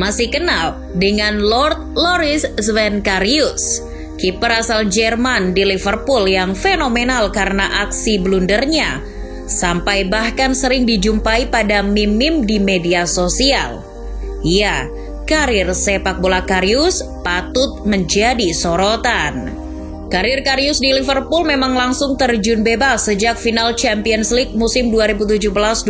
masih kenal dengan Lord Loris Sven Karius, kiper asal Jerman di Liverpool yang fenomenal karena aksi blundernya, sampai bahkan sering dijumpai pada meme-meme di media sosial. Ya, karir sepak bola Karius patut menjadi sorotan. Karir Karius di Liverpool memang langsung terjun bebas sejak final Champions League musim 2017-2018.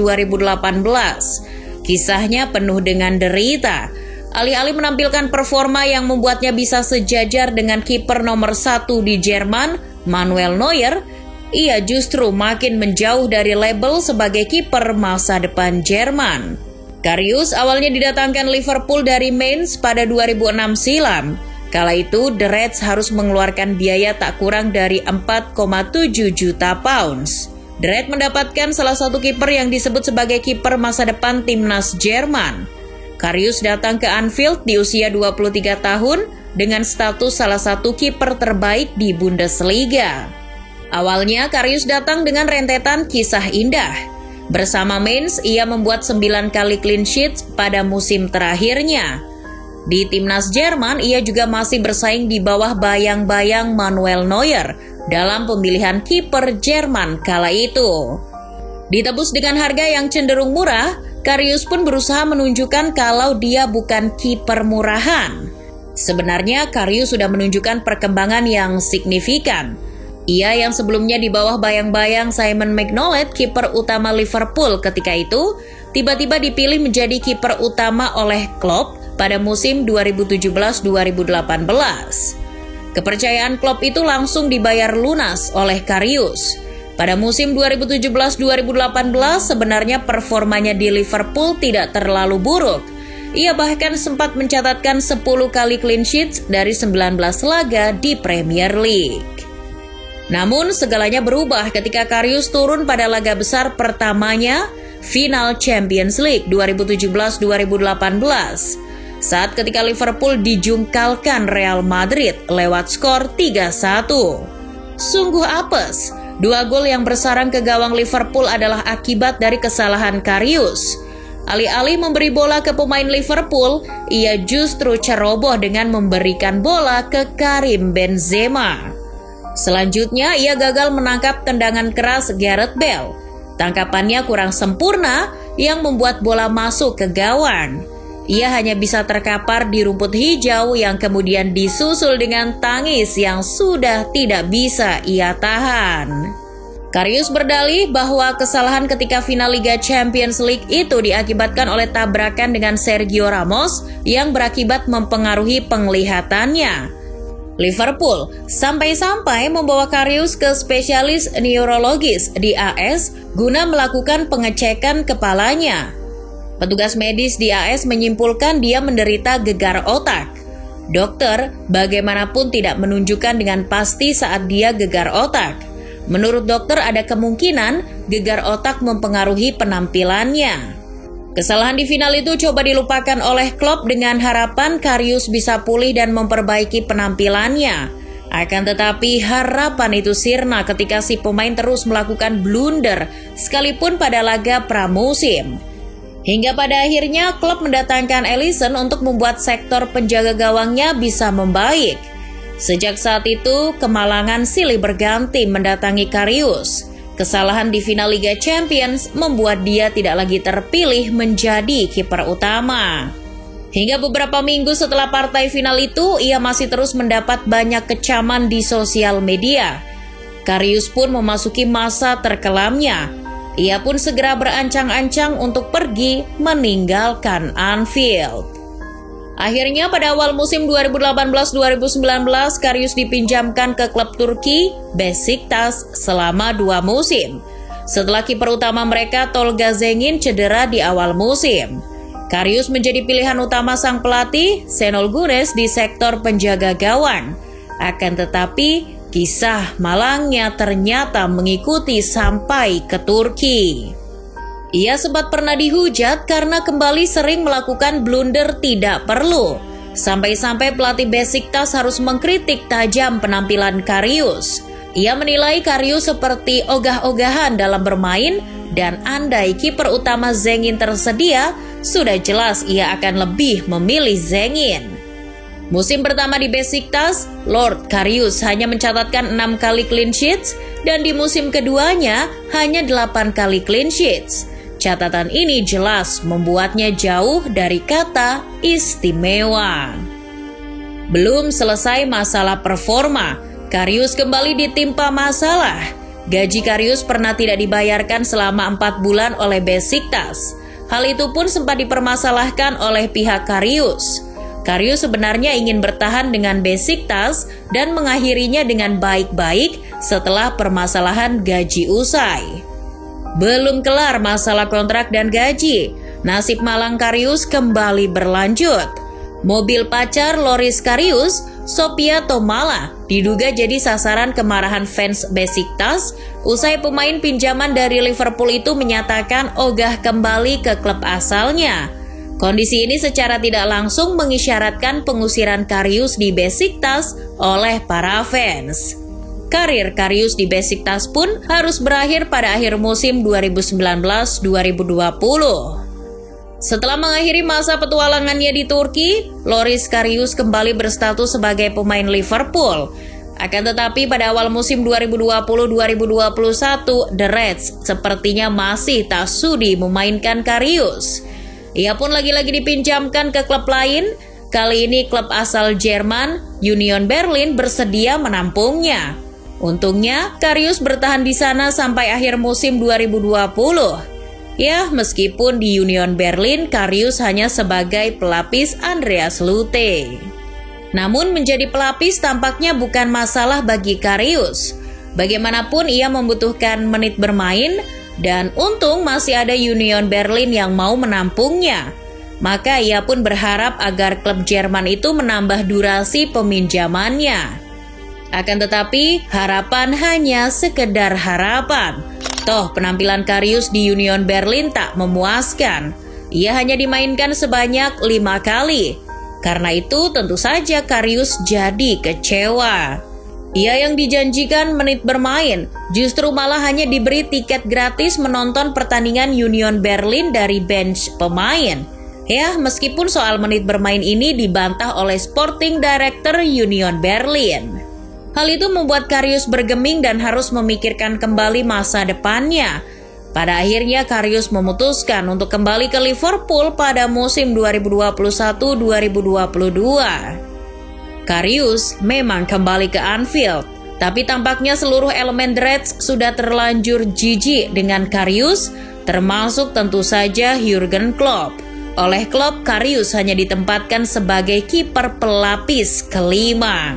Kisahnya penuh dengan derita. Alih-alih menampilkan performa yang membuatnya bisa sejajar dengan kiper nomor 1 di Jerman, Manuel Neuer, ia justru makin menjauh dari label sebagai kiper masa depan Jerman. Karius awalnya didatangkan Liverpool dari Mainz pada 2006 silam. Kala itu, The Reds harus mengeluarkan biaya tak kurang dari 4,7 juta pounds. The Reds mendapatkan salah satu kiper yang disebut sebagai kiper masa depan timnas Jerman. Karius datang ke Anfield di usia 23 tahun dengan status salah satu kiper terbaik di Bundesliga. Awalnya Karius datang dengan rentetan kisah indah. Bersama Mainz, ia membuat 9 kali clean sheet pada musim terakhirnya. Di timnas Jerman, ia juga masih bersaing di bawah bayang-bayang Manuel Neuer dalam pemilihan kiper Jerman kala itu. Ditebus dengan harga yang cenderung murah, Karius pun berusaha menunjukkan kalau dia bukan kiper murahan. Sebenarnya Karius sudah menunjukkan perkembangan yang signifikan. Ia yang sebelumnya di bawah bayang-bayang Simon Mignolet, kiper utama Liverpool ketika itu, tiba-tiba dipilih menjadi kiper utama oleh Klopp pada musim 2017-2018. Kepercayaan Klopp itu langsung dibayar lunas oleh Karius. Pada musim 2017-2018 sebenarnya performanya di Liverpool tidak terlalu buruk. Ia bahkan sempat mencatatkan 10 kali clean sheet dari 19 laga di Premier League. Namun segalanya berubah ketika Karius turun pada laga besar pertamanya, final Champions League 2017-2018. Saat ketika Liverpool dijungkalkan Real Madrid lewat skor 3-1. Sungguh apes, 2 gol yang bersarang ke gawang Liverpool adalah akibat dari kesalahan Karius. Alih-alih memberi bola ke pemain Liverpool, ia justru ceroboh dengan memberikan bola ke Karim Benzema. Selanjutnya, ia gagal menangkap tendangan keras Gareth Bale. Tangkapannya kurang sempurna yang membuat bola masuk ke gawang. Ia hanya bisa terkapar di rumput hijau yang kemudian disusul dengan tangis yang sudah tidak bisa ia tahan. Karius berdalih bahwa kesalahan ketika final Liga Champions League itu diakibatkan oleh tabrakan dengan Sergio Ramos yang berakibat mempengaruhi penglihatannya. Liverpool sampai-sampai membawa Karius ke spesialis neurologis di AS guna melakukan pengecekan kepalanya. Petugas medis di AS menyimpulkan dia menderita gegar otak. Dokter bagaimanapun tidak menunjukkan dengan pasti saat dia gegar otak. Menurut dokter ada kemungkinan gegar otak mempengaruhi penampilannya. Kesalahan di final itu coba dilupakan oleh Klopp dengan harapan Karius bisa pulih dan memperbaiki penampilannya. Akan tetapi harapan itu sirna ketika si pemain terus melakukan blunder sekalipun pada laga pramusim. Hingga pada akhirnya Klopp mendatangkan Alisson untuk membuat sektor penjaga gawangnya bisa membaik. Sejak saat itu, kemalangan silih berganti mendatangi Karius. Kesalahan di final Liga Champions membuat dia tidak lagi terpilih menjadi kiper utama. Hingga beberapa minggu setelah partai final itu, ia masih terus mendapat banyak kecaman di sosial media. Karius pun memasuki masa terkelamnya. Ia pun segera berancang-ancang untuk pergi meninggalkan Anfield. Akhirnya pada awal musim 2018-2019, Karius dipinjamkan ke klub Turki, Besiktas, selama 2 musim. Setelah kiper utama mereka Tolga Zengin cedera di awal musim. Karius menjadi pilihan utama sang pelatih, Şenol Güneş di sektor penjaga gawang. Akan tetapi, kisah malangnya ternyata mengikuti sampai ke Turki. Ia sempat pernah dihujat karena kembali sering melakukan blunder tidak perlu. Sampai-sampai pelatih Besiktas harus mengkritik tajam penampilan Karius. Ia menilai Karius seperti ogah-ogahan dalam bermain dan andai kiper utama Zengin tersedia, sudah jelas ia akan lebih memilih Zengin. Musim pertama di Besiktas, Lord Karius hanya mencatatkan 6 kali clean sheets dan di musim keduanya hanya 8 kali clean sheets. Catatan ini jelas membuatnya jauh dari kata istimewa. Belum selesai masalah performa, Karius kembali ditimpa masalah. Gaji Karius pernah tidak dibayarkan selama 4 bulan oleh Besiktas. Hal itu pun sempat dipermasalahkan oleh pihak Karius. Karius sebenarnya ingin bertahan dengan Besiktas dan mengakhirinya dengan baik-baik setelah permasalahan gaji usai. Belum kelar masalah kontrak dan gaji, nasib malang Karius kembali berlanjut. Mobil pacar Loris Karius, Sophia Tomala, diduga jadi sasaran kemarahan fans Besiktas usai pemain pinjaman dari Liverpool itu menyatakan ogah kembali ke klub asalnya. Kondisi ini secara tidak langsung mengisyaratkan pengusiran Karius di Besiktas oleh para fans. Karir Karius di Besiktas pun harus berakhir pada akhir musim 2019-2020. Setelah mengakhiri masa petualangannya di Turki, Loris Karius kembali berstatus sebagai pemain Liverpool. Akan tetapi pada awal musim 2020-2021, The Reds sepertinya masih tak sudi memainkan Karius. Ia pun lagi-lagi dipinjamkan ke klub lain. Kali ini klub asal Jerman, Union Berlin, bersedia menampungnya. Untungnya, Karius bertahan di sana sampai akhir musim 2020. Ya, meskipun di Union Berlin, Karius hanya sebagai pelapis Andreas Lute. Namun menjadi pelapis tampaknya bukan masalah bagi Karius. Bagaimanapun ia membutuhkan menit bermain, dan untung masih ada Union Berlin yang mau menampungnya. Maka ia pun berharap agar klub Jerman itu menambah durasi peminjamannya. Akan tetapi, harapan hanya sekedar harapan. Toh penampilan Karius di Union Berlin tak memuaskan. Ia hanya dimainkan sebanyak 5 kali. Karena itu tentu saja Karius jadi kecewa. Ia yang dijanjikan menit bermain, justru malah hanya diberi tiket gratis menonton pertandingan Union Berlin dari bench pemain. Ya, meskipun soal menit bermain ini dibantah oleh Sporting Director Union Berlin. Hal itu membuat Karius bergeming dan harus memikirkan kembali masa depannya. Pada akhirnya Karius memutuskan untuk kembali ke Liverpool pada musim 2021-2022. Karius memang kembali ke Anfield, tapi tampaknya seluruh elemen The Reds sudah terlanjur jijik dengan Karius, termasuk tentu saja Jurgen Klopp. Oleh Klopp, Karius hanya ditempatkan sebagai kiper pelapis kelima.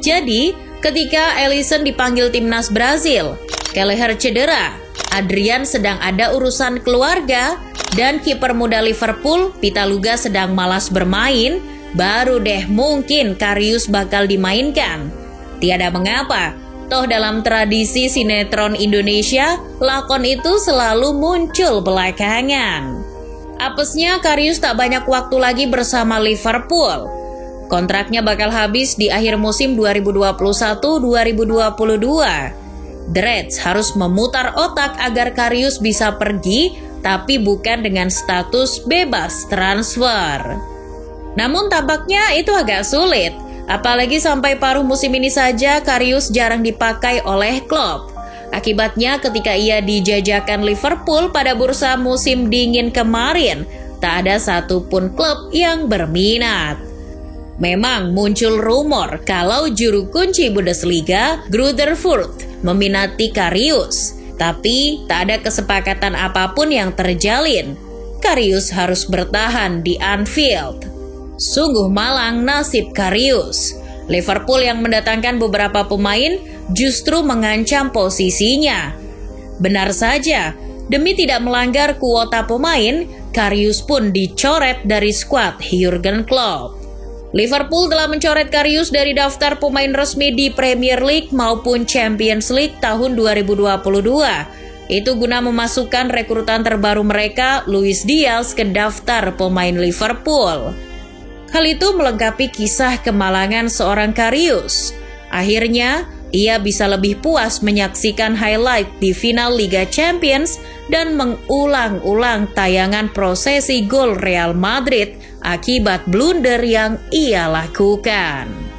Jadi, ketika Alisson dipanggil timnas Brazil, Kelleher cedera, Adrian sedang ada urusan keluarga, dan kiper muda Liverpool, Pitaluga sedang malas bermain, baru deh mungkin Karius bakal dimainkan. Tiada mengapa, toh dalam tradisi sinetron Indonesia, lakon itu selalu muncul belakangan. Apesnya Karius tak banyak waktu lagi bersama Liverpool. Kontraknya bakal habis di akhir musim 2021-2022. The Reds harus memutar otak agar Karius bisa pergi, tapi bukan dengan status bebas transfer. Namun tampaknya itu agak sulit, apalagi sampai paruh musim ini saja Karius jarang dipakai oleh Klopp. Akibatnya ketika ia dijajakan Liverpool pada bursa musim dingin kemarin, tak ada satupun klub yang berminat. Memang muncul rumor kalau juru kunci Bundesliga, Greuther Fürth, meminati Karius, tapi tak ada kesepakatan apapun yang terjalin. Karius harus bertahan di Anfield. Sungguh malang nasib Karius. Liverpool yang mendatangkan beberapa pemain justru mengancam posisinya. Benar saja, demi tidak melanggar kuota pemain, Karius pun dicoret dari skuad Jurgen Klopp. Liverpool telah mencoret Karius dari daftar pemain resmi di Premier League maupun Champions League tahun 2022. Itu guna memasukkan rekrutan terbaru mereka, Luis Diaz, ke daftar pemain Liverpool. Hal itu melengkapi kisah kemalangan seorang Karius. Akhirnya, ia bisa lebih puas menyaksikan highlight di final Liga Champions dan mengulang-ulang tayangan prosesi gol Real Madrid akibat blunder yang ia lakukan.